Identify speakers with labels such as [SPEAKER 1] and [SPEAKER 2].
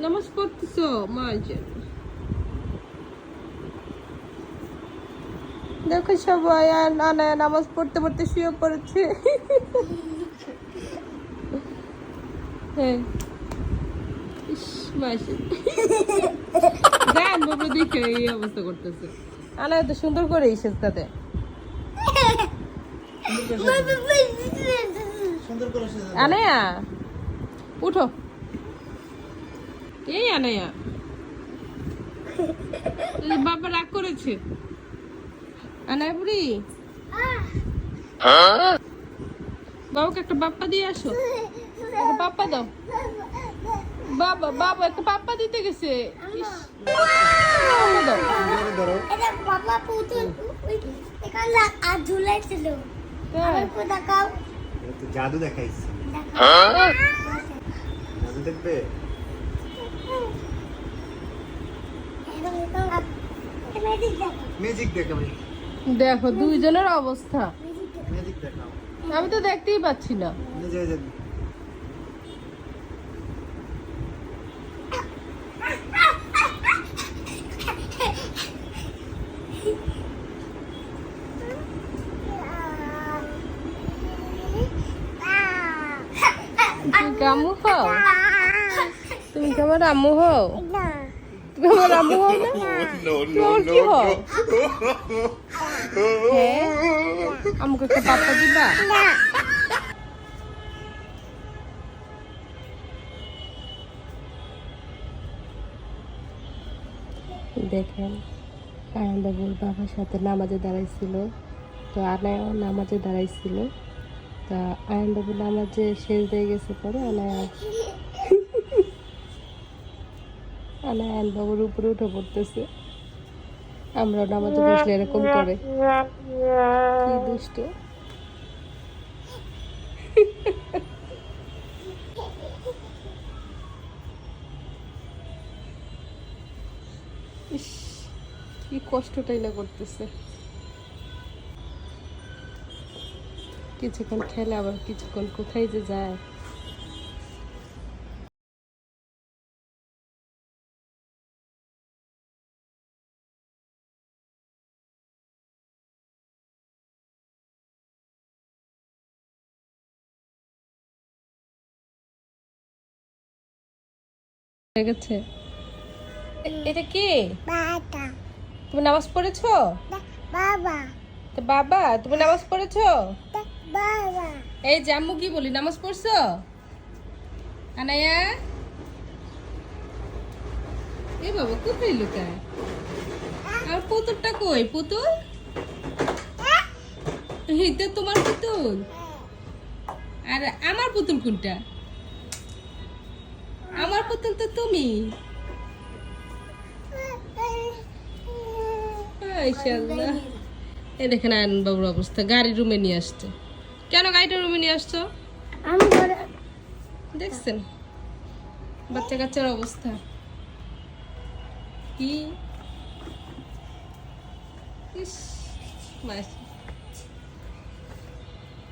[SPEAKER 1] নামাজ পড়তেছো মাঝে দেখো সবাই আর নানা নামাজ পড়তে পড়তে শুয়ে পড়েছে। হ্যাঁ গান বাবু দেখে এই অবস্থা করতেছে। আনা এত সুন্দর করে সেজতাতে আনায়া উঠো এই আনায়া বাবা রাগ করেছে। আনায়া বুড়ি বাবাকে একটা বাপ্পা দিয়ে আসো, একটা বাপ্পা দাও। বাবা বাবা একটা পাপ্পা দিতে গেছে।
[SPEAKER 2] জাদু দেখাইছে, জাদু দেখবে। ম্যাজিক দেখাবে।
[SPEAKER 1] দেখো দুইজনের অবস্থা,
[SPEAKER 2] ম্যাজিক দেখাও।
[SPEAKER 1] আমি তো দেখতেই পাচ্ছি না। তুমি কামু হও, তুমি কি আমার আম্মু হও? তুমি আমার আম্মু হও না? তুমি আমার কি হও? হ্যাঁ আমাকে একটা পাপ্পা দিবা? দেখেন আয়ান বাবুর বাবার সাথে নামাজে দাঁড়াইছিল, তো আনায়াও নামাজে দাঁড়াইছিল। তা আয়ান বাবু নামাজে শেষ দিয়ে গেছে পরে আনায়া আয়ান বাবুর উপরে উঠে পড়তেছে। আমরা নামাজে বসলে এরকম করে, কি দুষ্ট। ইস কি কষ্টটাই না করতেছে। কিছুক্ষণ খেলে আবার কিছুক্ষণ কোথায় যে যায়। হয়ে গেছে। এটা কি? তুমি নামাজ পড়েছো? বাবা বাবা তুমি নামাজ পড়েছো? বাবা এই যে আম্মু কি বলি, নামাজ পড়ছো? আনায়া এই বাবা কোথায় লুকায়? আর পুতুলটা কই? পুতুল এইটা তোমার পুতুল, আর আমার পুতুল কোনটা? আমার পুতুল তো তুমি। এই দেখেন আয়ন বাবুর অবস্থা, গাড়ি রুমে নিয়ে আসছে। কেন গাড়িটা রুমে নিয়ে আসছো? দেখছেন বাচ্চা কাচ্চার অবস্থা কি? ইস